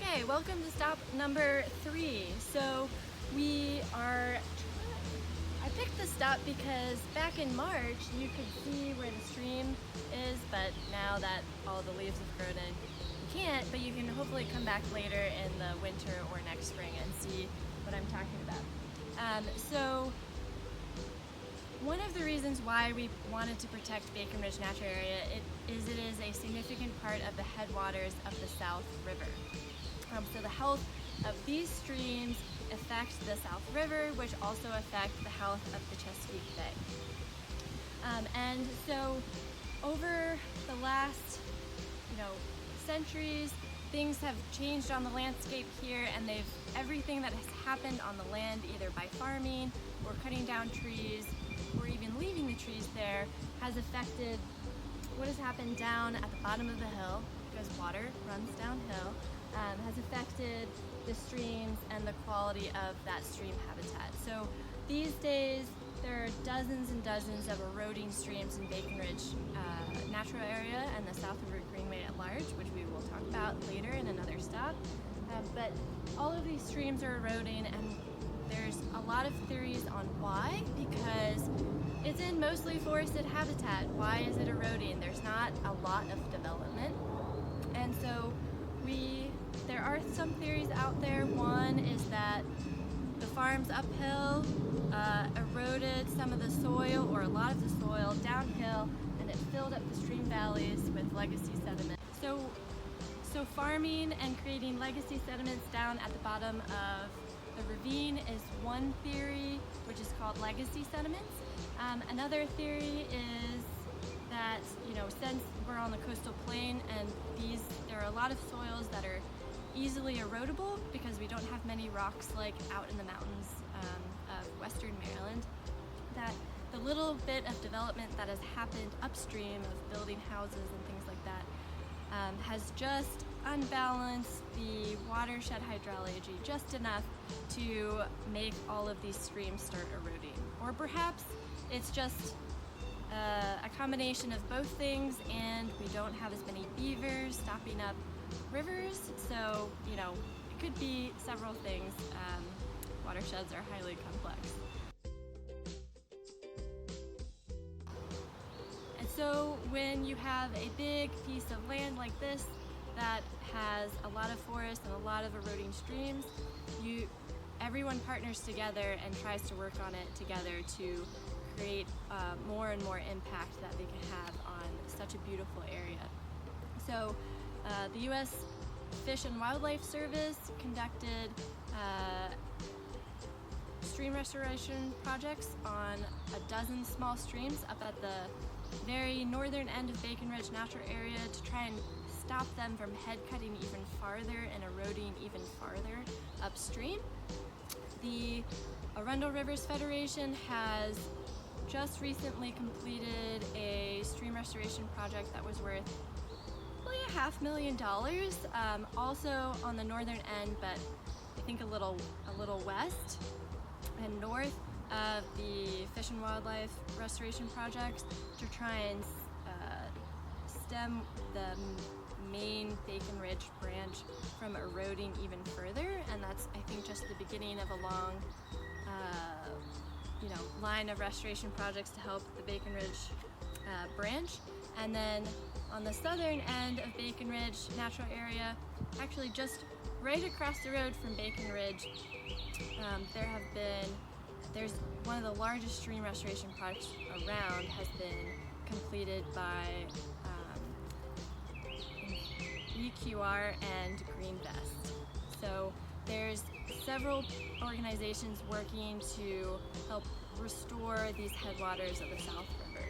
Okay, welcome to stop number 3. So I picked this stop because back in March you could see where the stream is, but now that all the leaves have grown in, you can't, but you can hopefully come back later in the winter or next spring and see what I'm talking about. So one of the reasons why we wanted to protect Bacon Ridge Natural Area is a significant part of the headwaters of the South River. So the health of these streams affect the South River, which also affect the health of the Chesapeake Bay. And so over the last, centuries, things have changed on the landscape here, and everything that has happened on the land, either by farming or cutting down trees or even leaving the trees there, has affected what has happened down at the bottom of the hill, because water runs downhill, has affected the streams and the quality of that stream habitat. So these days there are dozens and dozens of eroding streams in Bacon Ridge Natural Area and the South River Greenway at large, which we will talk about later in another stop. But all of these streams are eroding, and there's a lot of theories on why, because it's in mostly forested habitat. Why is it eroding? There's not a lot of development. And so there are some theories out there. One is that the farms uphill eroded some of the soil, or a lot of the soil, downhill, and it filled up the stream valleys with legacy sediment. So farming and creating legacy sediments down at the bottom of the ravine is one theory, which is called legacy sediments. Another theory is that, since we're on the coastal plain and there are a lot of soils that are easily erodible because we don't have many rocks like out in the mountains of western Maryland, that the little bit of development that has happened upstream of building houses and things like that has just unbalanced the watershed hydrology just enough to make all of these streams start eroding. Or perhaps it's just a combination of both things, and we don't have as many beavers stopping up rivers, so it could be several things. Watersheds are highly complex. And so when you have a big piece of land like this that has a lot of forest and a lot of eroding streams, everyone partners together and tries to work on it together to create more and more impact that they can have on such a beautiful area. So the U.S. Fish and Wildlife Service conducted stream restoration projects on a dozen small streams up at the very northern end of Bacon Ridge Natural Area to try and stop them from head cutting even farther and eroding even farther upstream. The Arundel Rivers Federation has just recently completed a stream restoration project that was worth probably $500,000, also on the northern end, but I think a little west and north of the Fish and Wildlife Restoration Project, to try and stem the main Bacon Ridge branch from eroding even further, and that's, I think, just the beginning of a long line of restoration projects to help the Bacon Ridge branch. And then on the southern end of Bacon Ridge Natural Area, actually just right across the road from Bacon Ridge, there's one of the largest stream restoration projects around has been completed by EQR and Green Vest. So there's several organizations working to help restore these headwaters of the South River.